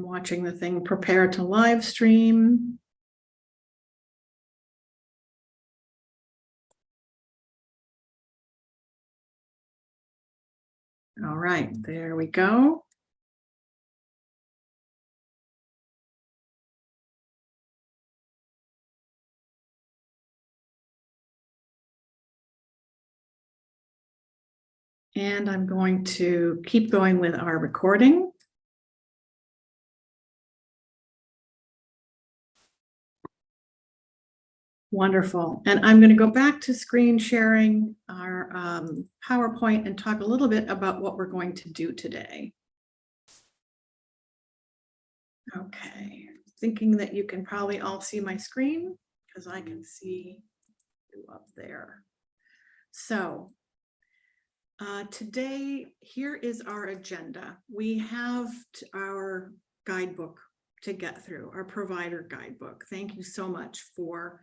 watching the thing prepare to live stream. All right, there we go. And I'm going to keep going with our recording. Wonderful. And I'm going to go back to screen sharing our PowerPoint and talk a little bit about what we're going to do today. Okay, thinking that you can probably all see my screen because I can see you up there. So today, here is our agenda. We have our guidebook to get through, our provider guidebook. Thank you so much for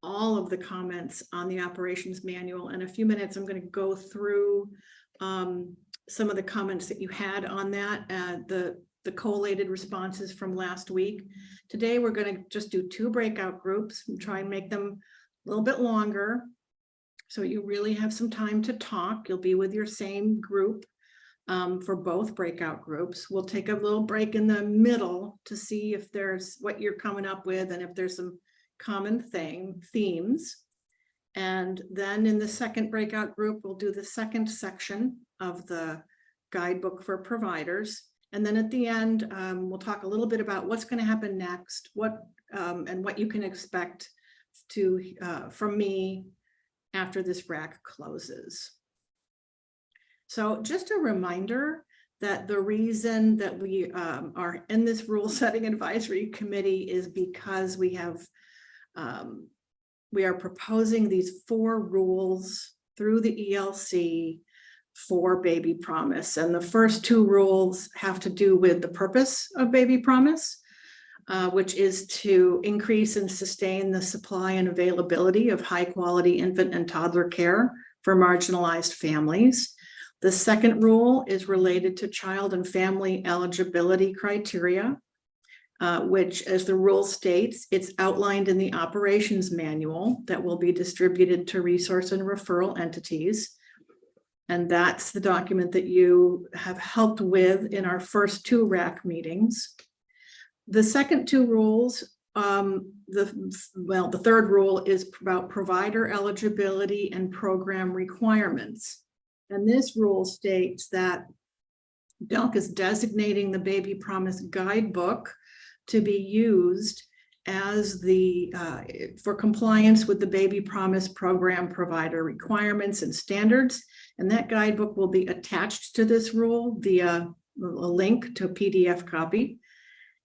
all of the comments on the operations manual. In a few minutes, I'm going to go through some of the comments that you had on that, the collated responses from last week. Today, we're going to just do 2 breakout groups and try and make them a little bit longer. So you really have some time to talk. You'll be with your same group for both breakout groups. We'll take a little break in the middle to see if there's what you're coming up with and if there's some common themes. And then in the second breakout group, we'll do the second section of the guidebook for providers. And then at the end, we'll talk a little bit about what's going to happen next, and what you can expect from me after this RAC closes. So just a reminder that the reason that we are in this rule setting advisory committee is because we are proposing these 4 rules through the ELC for Baby Promise. And the first 2 rules have to do with the purpose of Baby Promise, which is to increase and sustain the supply and availability of high quality infant and toddler care for marginalized families. The second rule is related to child and family eligibility criteria, which, as the rule states, it's outlined in the operations manual that will be distributed to resource and referral entities. And that's the document that you have helped with in our first 2 RAC meetings. The second 2 rules, the third rule is about provider eligibility and program requirements. And this rule states that DELC is designating the Baby Promise guidebook to be used as for compliance with the Baby Promise program provider requirements and standards. And that guidebook will be attached to this rule via a link to a PDF copy.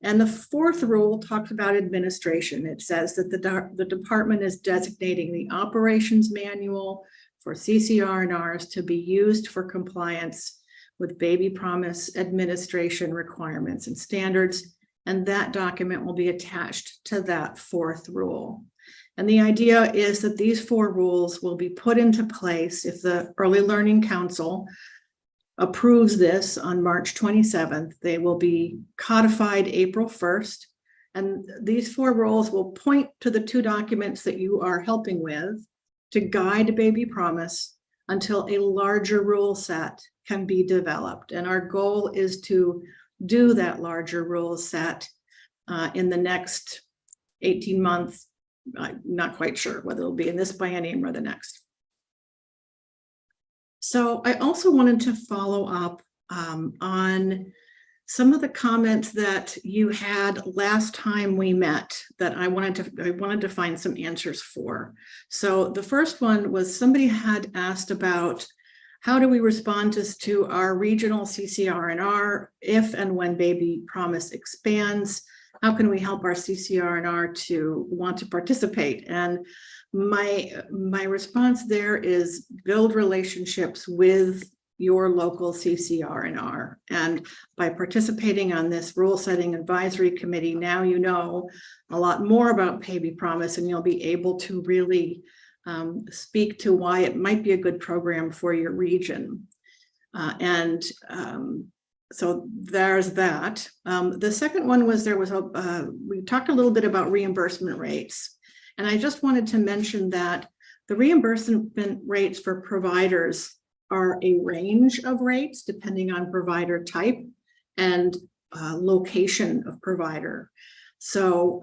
And the 4th rule talks about administration. It says that the department is designating the operations manual for CCR&Rs to be used for compliance with Baby Promise administration requirements and standards. And that document will be attached to that 4th rule. And the idea is that these 4 rules will be put into place if the Early Learning Council approves this on March 27th. They will be codified April 1st. And these 4 rules will point to the 2 documents that you are helping with to guide Baby Promise until a larger rule set can be developed. And our goal is to do that larger rule set in the next 18 months. I'm not quite sure whether it'll be in this biennium or the next. So I also wanted to follow up on some of the comments that you had last time we met that I wanted to find some answers for. So the first one was somebody had asked about how do we respond to our regional CCR&R if and when Baby Promise expands? How can we help our CCR&R to want to participate? And my response there is build relationships with your local CCR&R. And by participating on this rule setting advisory committee, now you know a lot more about Baby Promise, and you'll be able to really speak to why it might be a good program for your region. so there's that. The second one was we talked a little bit about reimbursement rates. And I just wanted to mention that the reimbursement rates for providers are a range of rates depending on provider type and location of provider. So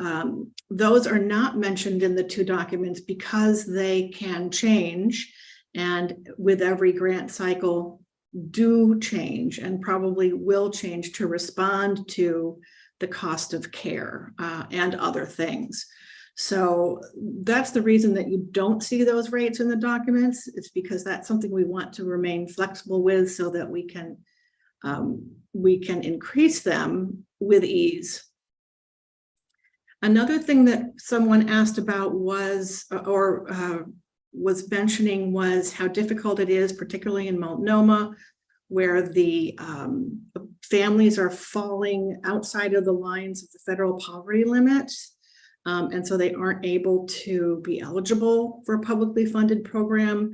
those are not mentioned in the two documents because they can change, and with every grant cycle do change and probably will change to respond to the cost of care and other things. So that's the reason that you don't see those rates in the documents. It's because that's something we want to remain flexible with so that we can increase them with ease. Another thing that someone asked about was mentioning was how difficult it is, particularly in Multnomah, where the families are falling outside of the lines of the federal poverty limit. And so they aren't able to be eligible for a publicly funded program.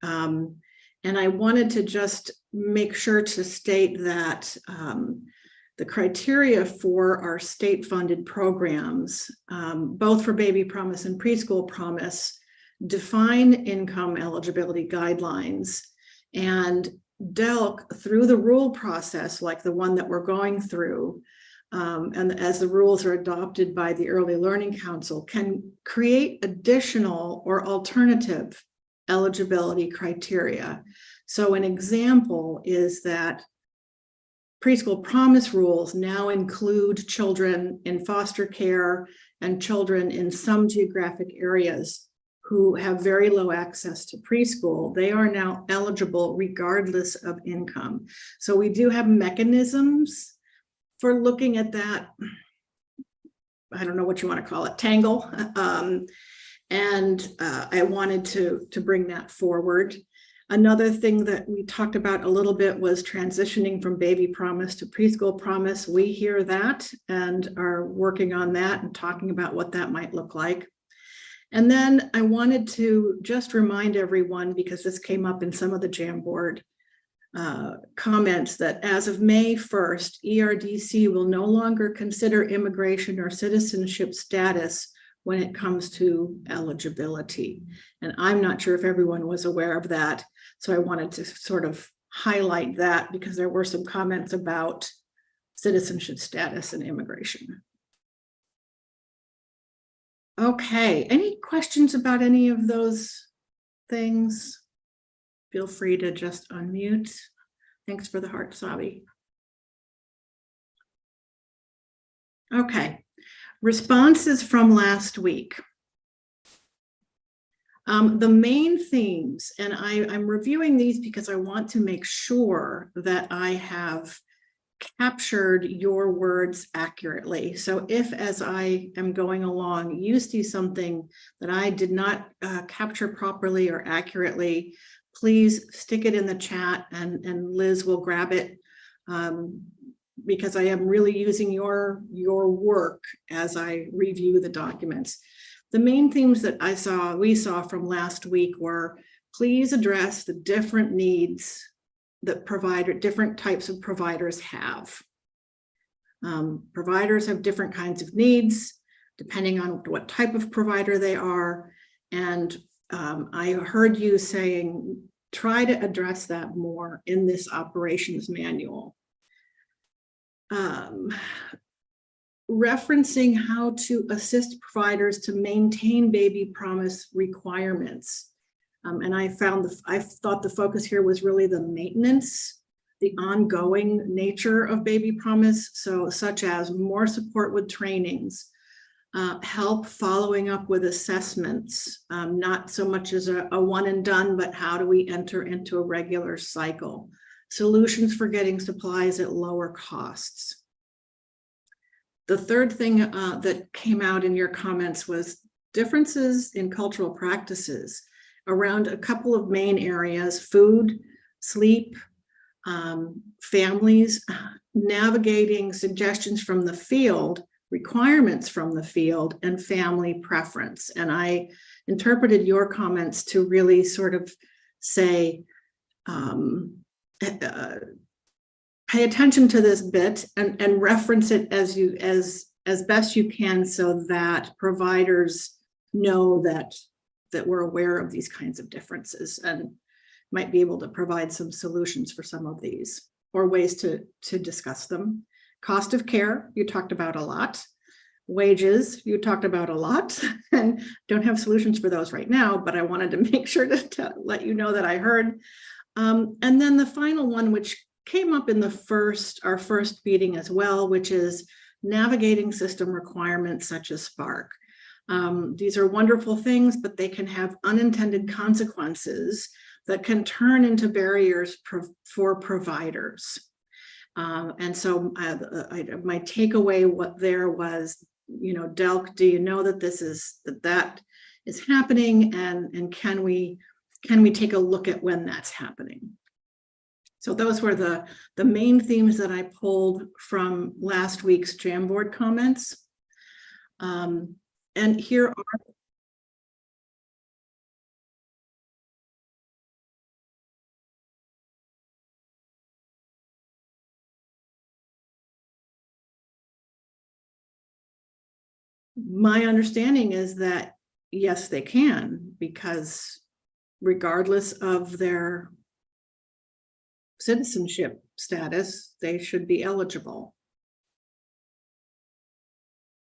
And I wanted to just make sure to state that the criteria for our state-funded programs, both for Baby Promise and Preschool Promise, define income eligibility guidelines, and DELC, through the rule process, like the one that we're going through, and as the rules are adopted by the Early Learning Council, can create additional or alternative eligibility criteria. So an example is that Preschool Promise rules now include children in foster care and children in some geographic areas who have very low access to preschool. They are now eligible regardless of income. So we do have mechanisms for looking at that, I don't know what you want to call it, tangle. I wanted to bring that forward. Another thing that we talked about a little bit was transitioning from Baby Promise to Preschool Promise. We hear that and are working on that and talking about what that might look like. And then I wanted to just remind everyone, because this came up in some of the Jamboard comments, that as of May 1st, ERDC will no longer consider immigration or citizenship status when it comes to eligibility. And I'm not sure if everyone was aware of that. So I wanted to sort of highlight that because there were some comments about citizenship status and immigration. Okay, any questions about any of those things? Feel free to just unmute. Thanks for the heart, Sabi. Okay, responses from last week. The main themes, and I'm reviewing these because I want to make sure that I have captured your words accurately. So if, as I am going along, you see something that I did not capture properly or accurately, please stick it in the chat and Liz will grab it, because I am really using your work as I review the documents. The main themes that we saw from last week were, please address the different needs that different types of providers have. Providers have different kinds of needs depending on what type of provider they are. And I heard you saying, try to address that more in this operations manual. Referencing how to assist providers to maintain Baby Promise requirements. And I thought the focus here was really the maintenance, the ongoing nature of Baby Promise. So such as more support with trainings, help following up with assessments, not so much as a one and done, but how do we enter into a regular cycle? Solutions for getting supplies at lower costs. The third thing that came out in your comments was differences in cultural practices around a couple of main areas: food, sleep, families, navigating suggestions from the field, requirements from the field, and family preference. And I interpreted your comments to really sort of say, pay attention to this bit and reference it as best you can so that providers know that we're aware of these kinds of differences and might be able to provide some solutions for some of these or ways to discuss them. Cost of care, you talked about a lot. Wages, you talked about a lot, and don't have solutions for those right now, but I wanted to make sure to let you know that I heard. And then the final one, which came up in our first meeting as well, which is navigating system requirements such as Spark. These are wonderful things, but they can have unintended consequences that can turn into barriers for providers. And so my takeaway was, Delk, do you know that that is happening, and can we take a look at when that's happening? So those were the main themes that I pulled from last week's Jamboard comments. And here are my understanding is that, yes, they can, because regardless of their citizenship status, they should be eligible.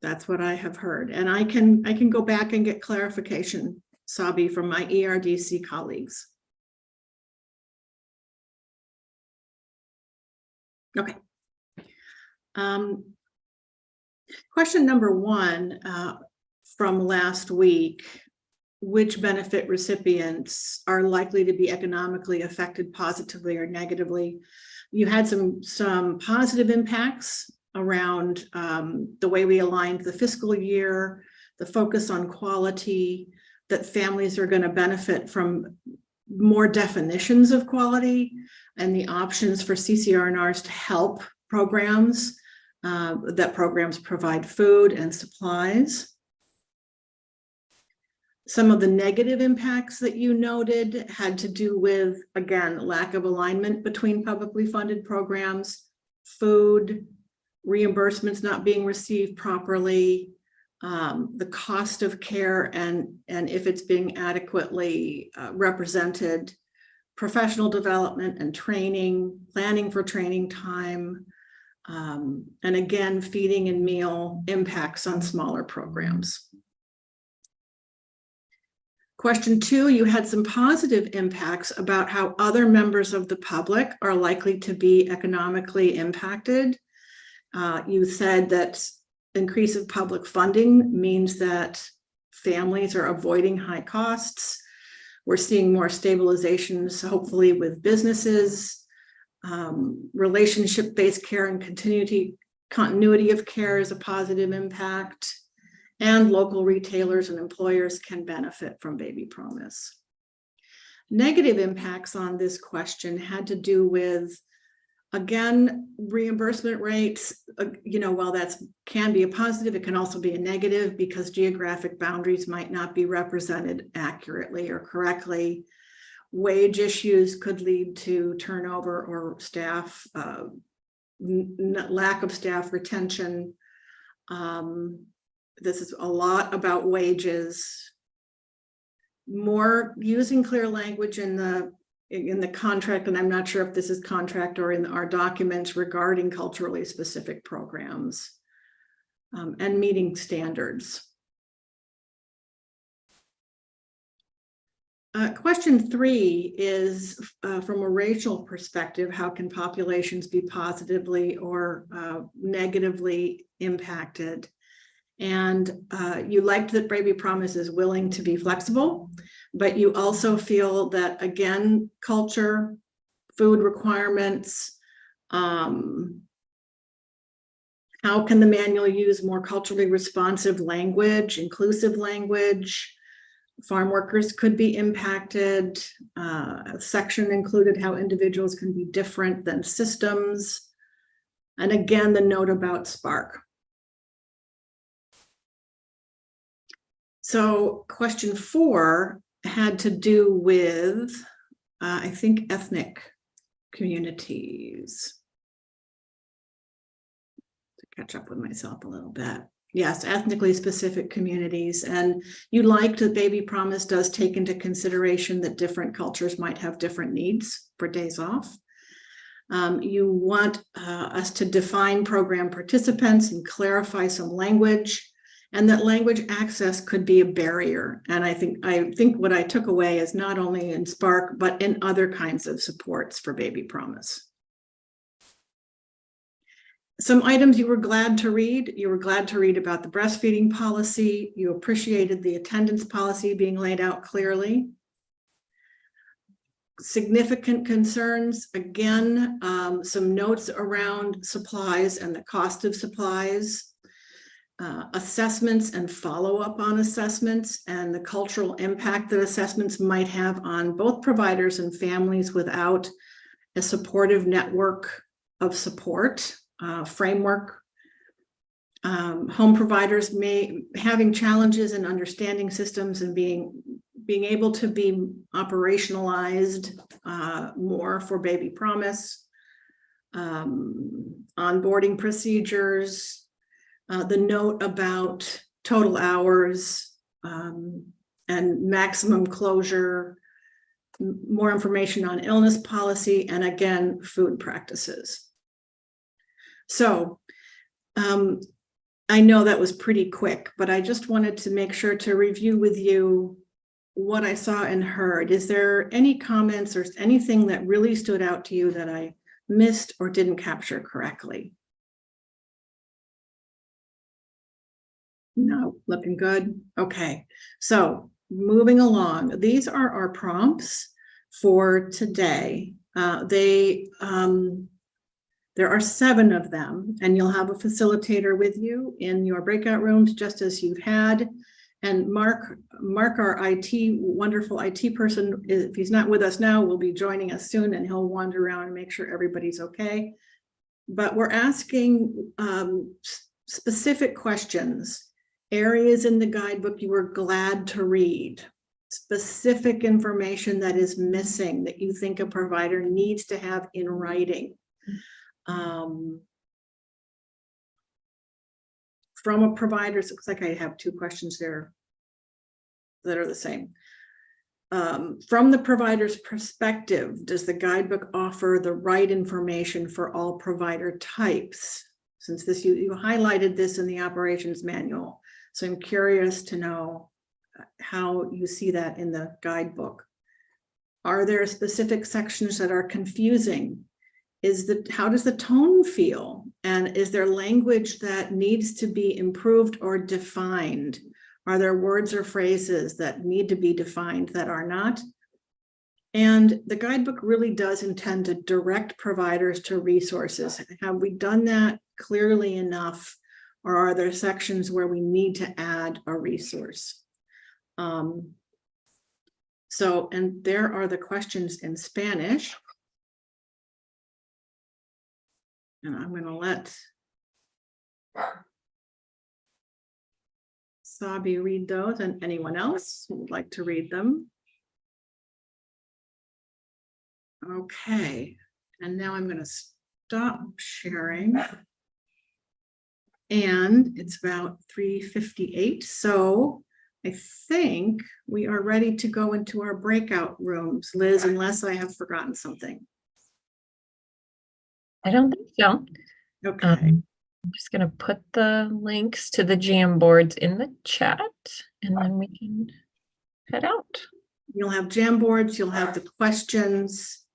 That's what I have heard. And I can go back and get clarification, Sabi, from my ERDC colleagues. Okay. Question number 1 from last week: which benefit recipients are likely to be economically affected positively or negatively? You had some positive impacts around the way we aligned the fiscal year, the focus on quality, that families are going to benefit from more definitions of quality, and the options for CCR&Rs to help programs, that programs provide food and supplies. Some of the negative impacts that you noted had to do with, again, lack of alignment between publicly funded programs, food, reimbursements not being received properly, the cost of care and if it's being adequately represented, professional development and training, planning for training time, and again, feeding and meal impacts on smaller programs. Question 2, you had some positive impacts about how other members of the public are likely to be economically impacted. You said that increase of public funding means that families are avoiding high costs. We're seeing more stabilizations, hopefully, with businesses. Relationship-based care and continuity of care is a positive impact. And local retailers and employers can benefit from Baby Promise. Negative impacts on this question had to do with, again, reimbursement rates. While that can be a positive, it can also be a negative because geographic boundaries might not be represented accurately or correctly. Wage issues could lead to turnover or staff, lack of staff retention. This is a lot about wages. More using clear language in the contract, and I'm not sure if this is contract or in our documents regarding culturally specific programs, and meeting standards. Question 3 is from a racial perspective: how can populations be positively or negatively impacted? And you liked that Baby Promise is willing to be flexible, but you also feel that, again, culture, food requirements, how can the manual use more culturally responsive language, inclusive language? Farm workers could be impacted. A section included how individuals can be different than systems. And again, the note about Spark. So question 4 had to do with, I think, ethnic communities. catch up with myself a little bit. Yes, ethnically specific communities. And you liked that Baby Promise does take into consideration that different cultures might have different needs for days off. You want us to define program participants and clarify some language, and that language access could be a barrier. And I think what I took away is not only in Spark, but in other kinds of supports for Baby Promise. Some items you were glad to read. You were glad to read about the breastfeeding policy. You appreciated the attendance policy being laid out clearly. Significant concerns, again, some notes around supplies and the cost of supplies, assessments and follow-up on assessments, and the cultural impact that assessments might have on both providers and families without a supportive network of support. Framework. Home providers having challenges in understanding systems and being able to be operationalized more for Baby Promise. Onboarding procedures, the note about total hours and maximum closure, more information on illness policy, and again, food practices. So I know that was pretty quick, but I just wanted to make sure to review with you what I saw and heard. Is there any comments or anything that really stood out to you that I missed or didn't capture correctly? No, looking good. Okay, so moving along, these are our prompts for today. There are 7 of them, and you'll have a facilitator with you in your breakout rooms, just as you've had. And Mark, our wonderful IT person, if he's not with us now, will be joining us soon, and he'll wander around and make sure everybody's okay. But we're asking specific questions, areas in the guidebook you were glad to read, specific information that is missing that you think a provider needs to have in writing. From a provider, it looks like I have 2 questions there that are the same. From the provider's perspective, does the guidebook offer the right information for all provider types? Since this, you highlighted this in the operations manual, so I'm curious to know how you see that in the guidebook. Are there specific sections that are confusing? How does the tone feel? And is there language that needs to be improved or defined? Are there words or phrases that need to be defined that are not? And the guidebook really does intend to direct providers to resources. Have we done that clearly enough? Or are there sections where we need to add a resource? And there are the questions in Spanish. And I'm going to let Sabi read those, and anyone else who would like to read them. Okay, and now I'm going to stop sharing. And it's about 3:58, so I think we are ready to go into our breakout rooms, Liz, unless I have forgotten something. I don't think so. Okay. I'm just going to put the links to the Jamboards in the chat, and then we can head out. You'll have Jamboards, you'll have the questions,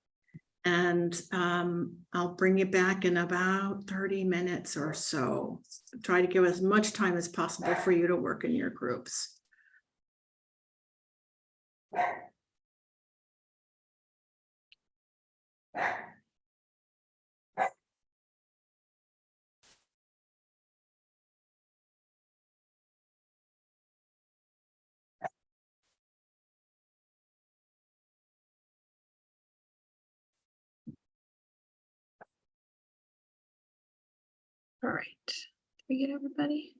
and I'll bring you back in about 30 minutes or so. Try to give as much time as possible for you to work in your groups. All right. Did we get everybody?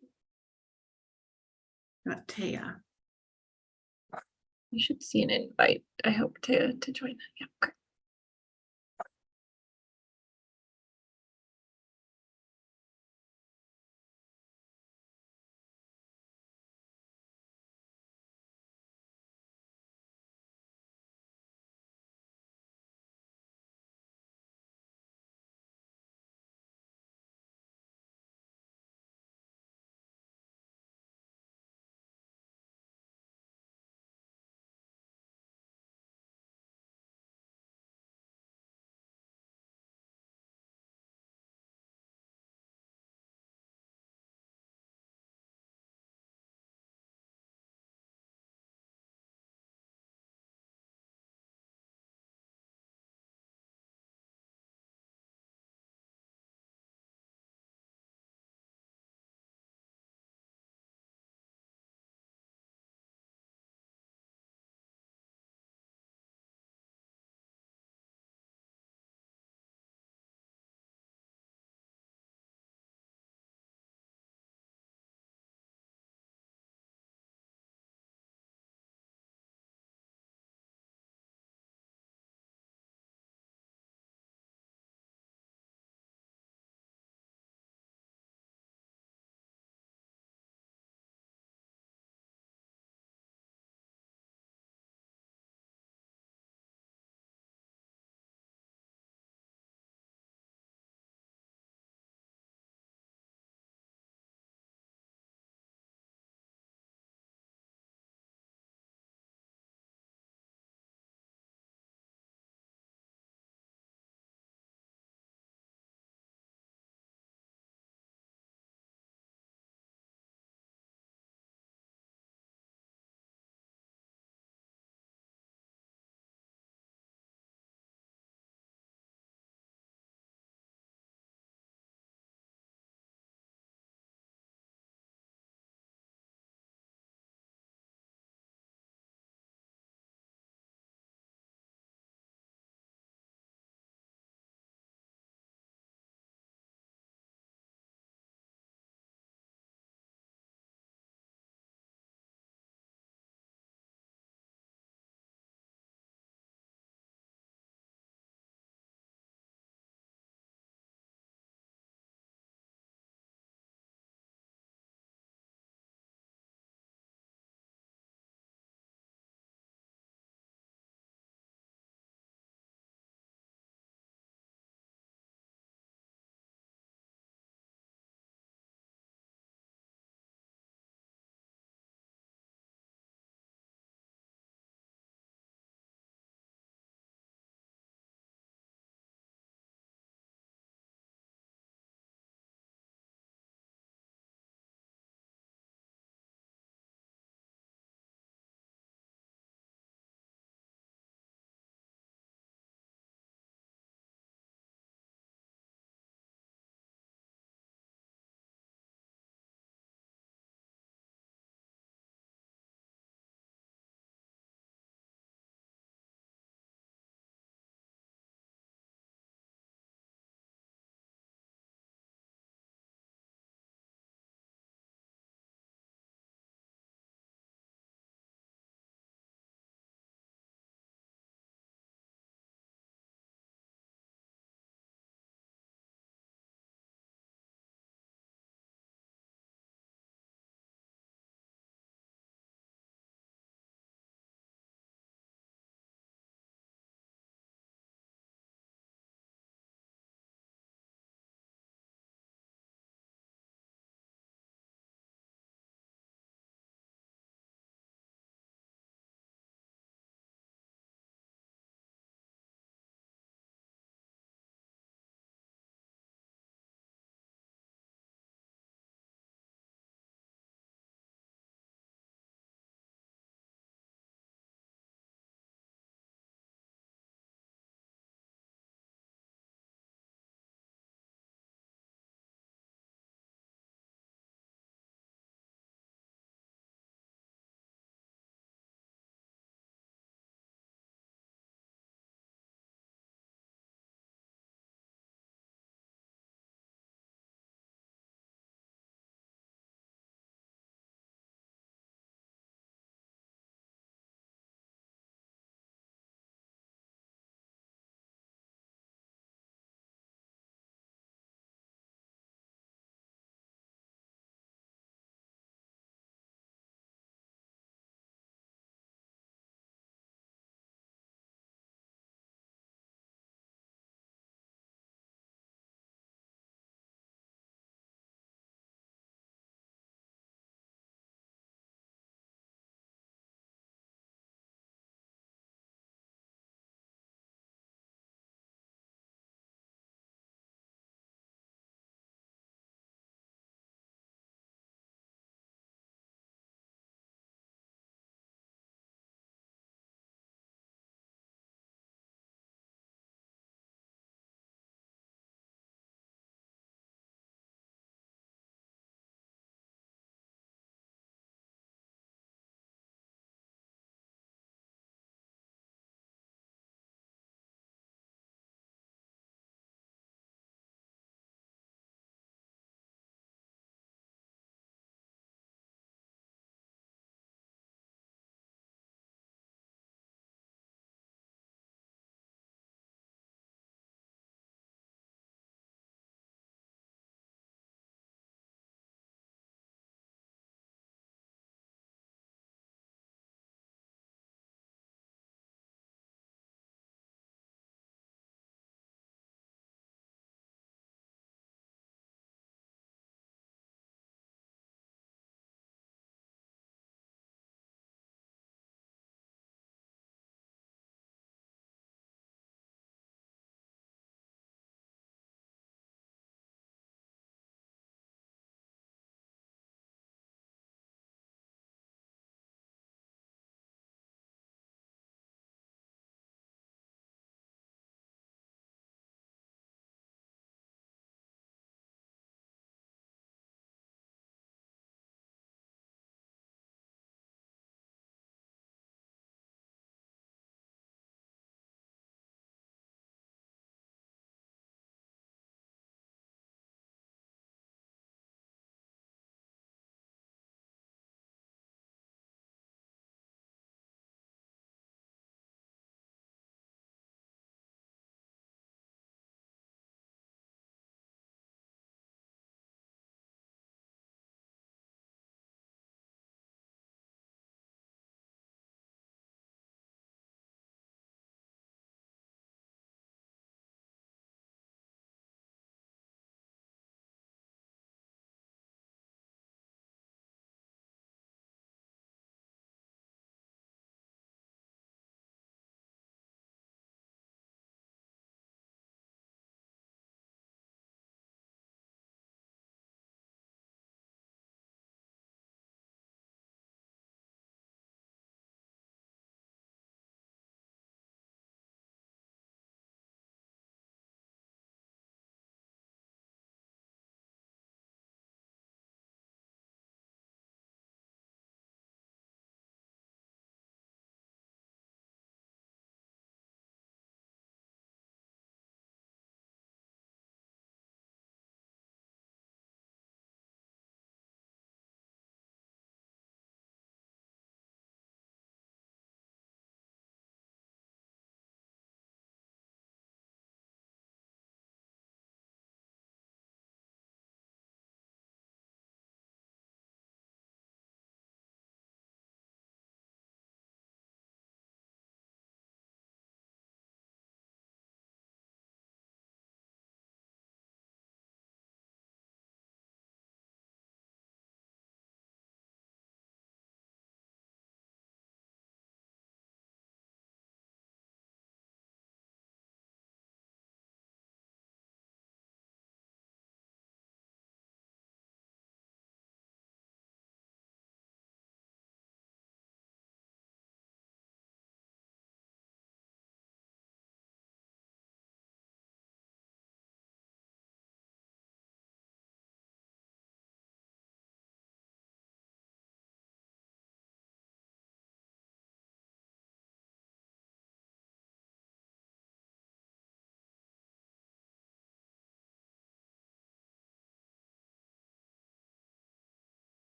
Got Taya. You should see an invite. I hope to join. Yeah, okay.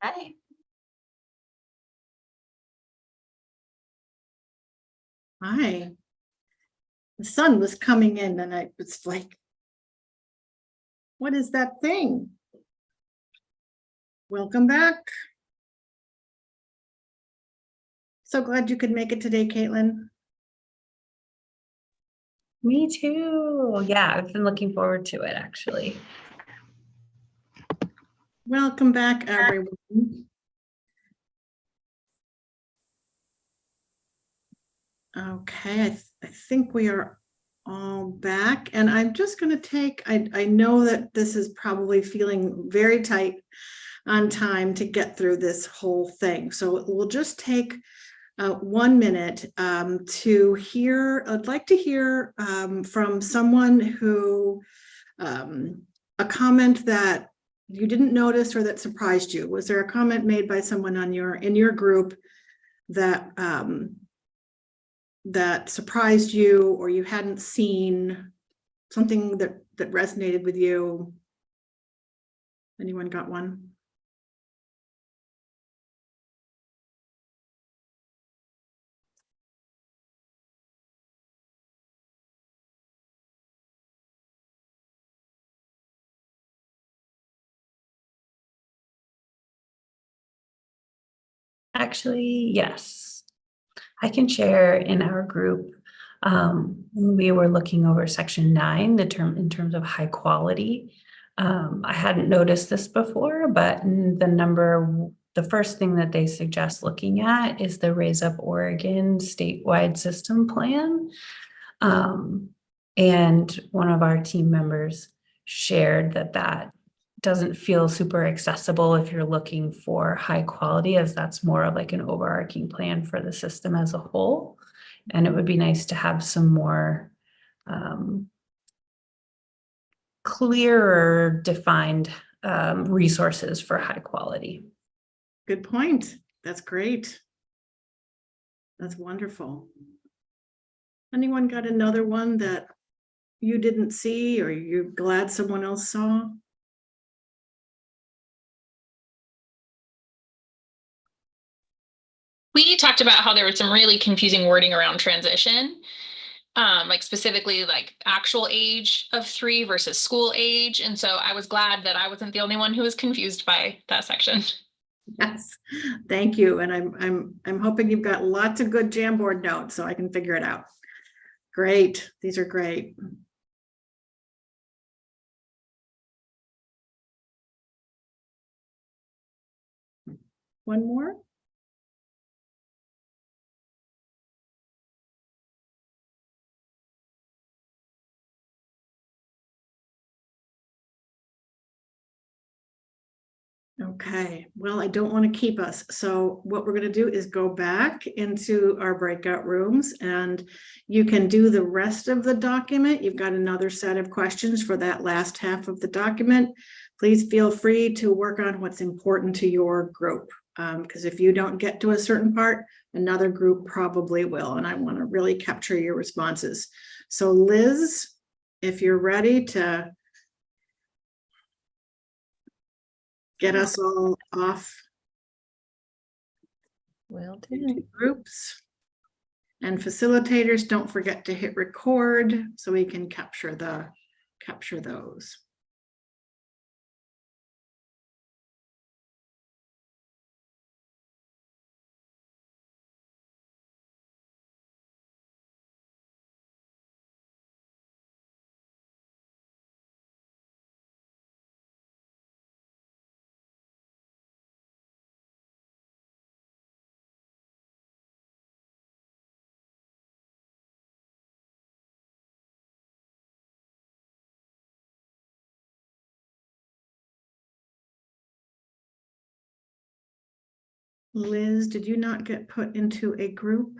Hi. Hi. The sun was coming in and I was like, what is that thing? Welcome back. So glad you could make it today, Caitlin. Me too. Yeah, I've been looking forward to it actually. Welcome back, everyone. Okay, I think we are all back, and I'm just going to take, I know that this is probably feeling very tight on time to get through this whole thing. So we'll just take 1 minute to hear, I'd like to hear from someone who, a comment that you didn't notice or that surprised you. Was there a comment made by someone on in your group that that surprised you, or you hadn't seen, something that resonated with you? Anyone got one? Actually, yes. I can share in our group, when we were looking over section 9, the term in terms of high quality. I hadn't noticed this before, but the first thing that they suggest looking at is the Raise Up Oregon statewide system plan. And one of our team members shared that doesn't feel super accessible if you're looking for high quality, as that's more of like an overarching plan for the system as a whole. And it would be nice to have some more clearer defined resources for high quality. Good point. That's great. That's wonderful. Anyone got another one that you didn't see, or you're glad someone else saw? We talked about how there was some really confusing wording around transition, like specifically like actual age of 3 versus school age. And so I was glad that I wasn't the only one who was confused by that section. Yes, thank you. And I'm hoping you've got lots of good Jamboard notes so I can figure it out. Great. These are great. One more. Okay, well, I don't want to keep us. So what we're going to do is go back into our breakout rooms, and you can do the rest of the document. You've got another set of questions for that last half of the document. Please feel free to work on what's important to your group, because if you don't get to a certain part, another group probably will. And I want to really capture your responses. So Liz, if you're ready to get us all off Will into do. groups. And facilitators, don't forget to hit record so we can capture those. Liz, did you not get put into a group?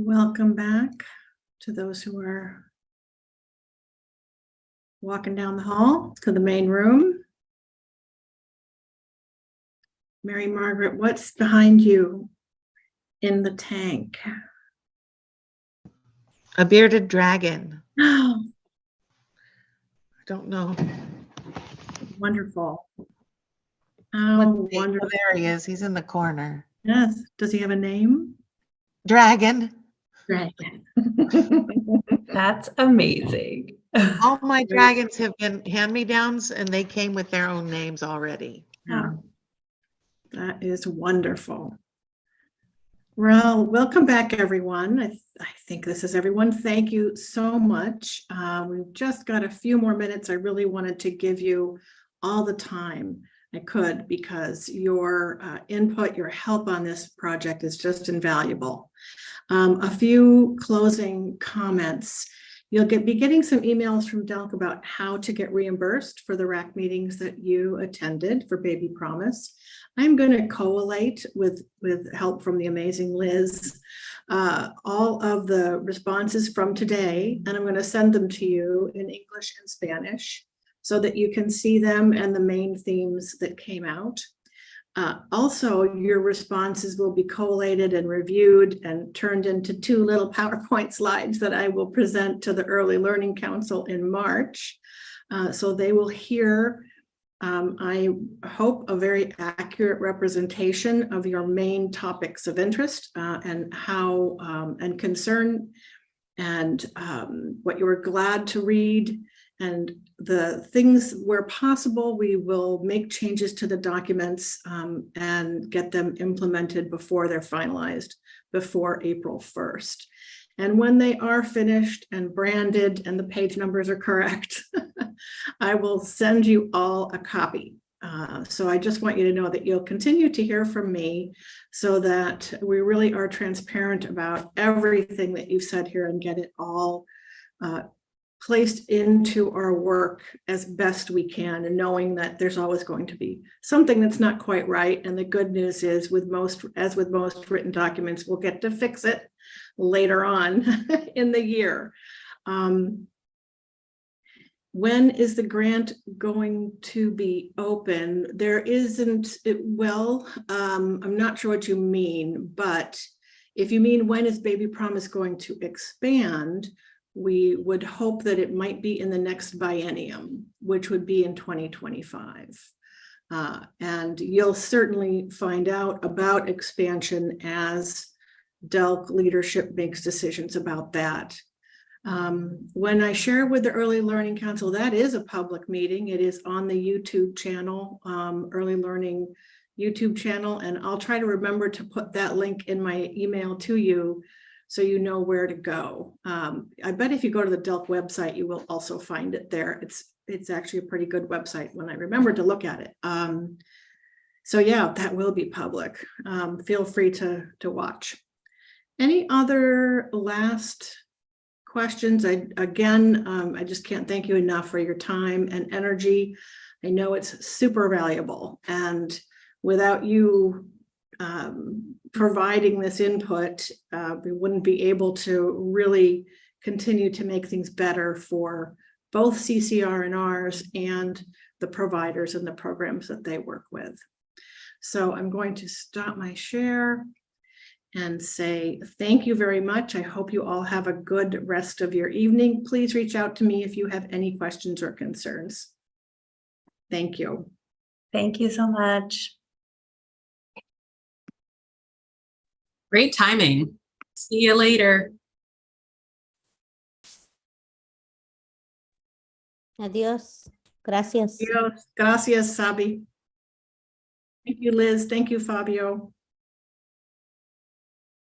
Welcome back to those who are walking down the hall to the main room. Mary Margaret, what's behind you in the tank? A bearded dragon. Oh, I don't know. wonderful. What Oh, name? Oh, wonderful. there he is. He's in the corner. Yes. Does he have a name? Dragon. Dragon. That's amazing. All my dragons have been hand-me-downs and they came with their own names already. Yeah. That is wonderful. Well, welcome back, everyone. I think this is everyone. Thank you so much. We've just got a few more minutes. I really wanted to give you all the time I could because your input, your help on this project is just invaluable. A few closing comments. You'll be getting some emails from Delk about how to get reimbursed for the RAC meetings that you attended for Baby Promise. I'm going to collate with help from the amazing Liz, all of the responses from today, and I'm going to send them to you in English and Spanish so that you can see them and the main themes that came out. Also, your responses will be collated and reviewed and turned into 2 little PowerPoint slides that I will present to the Early Learning Council in March. So they will hear, I hope, a very accurate representation of your main topics of interest and how and concern and what you were glad to read. And the things where possible, we will make changes to the documents and get them implemented before they're finalized, before April 1st. And when they are finished and branded and the page numbers are correct, I will send you all a copy. So I just want you to know that you'll continue to hear from me so that we really are transparent about everything that you've said here and get it all placed into our work as best we can, and knowing that there's always going to be something that's not quite right. And the good news is, as with most written documents, we'll get to fix it later on in the year. When is the grant going to be open? There isn't, I'm not sure what you mean, but if you mean when is Baby Promise going to expand, we would hope that it might be in the next biennium, which would be in 2025. And you'll certainly find out about expansion as Delk leadership makes decisions about that. When I share with the Early Learning Council, that is a public meeting. It is on the YouTube channel, Early Learning YouTube channel, and I'll try to remember to put that link in my email to you so you know where to go. I bet if you go to the Delk website, you will also find it there. It's actually a pretty good website when I remember to look at it. So yeah, that will be public. Feel free to watch. Any other last questions? I just can't thank you enough for your time and energy. I know it's super valuable, and without you providing this input, we wouldn't be able to really continue to make things better for both CCR&Rs and the providers and the programs that they work with. So I'm going to stop my share and say thank you very much. I hope you all have a good rest of your evening. Please reach out to me if you have any questions or concerns. Thank you. Thank you so much. Great timing. See you later. Adiós. Gracias. Gracias, Sabi. Thank you, Liz. Thank you, Fabio.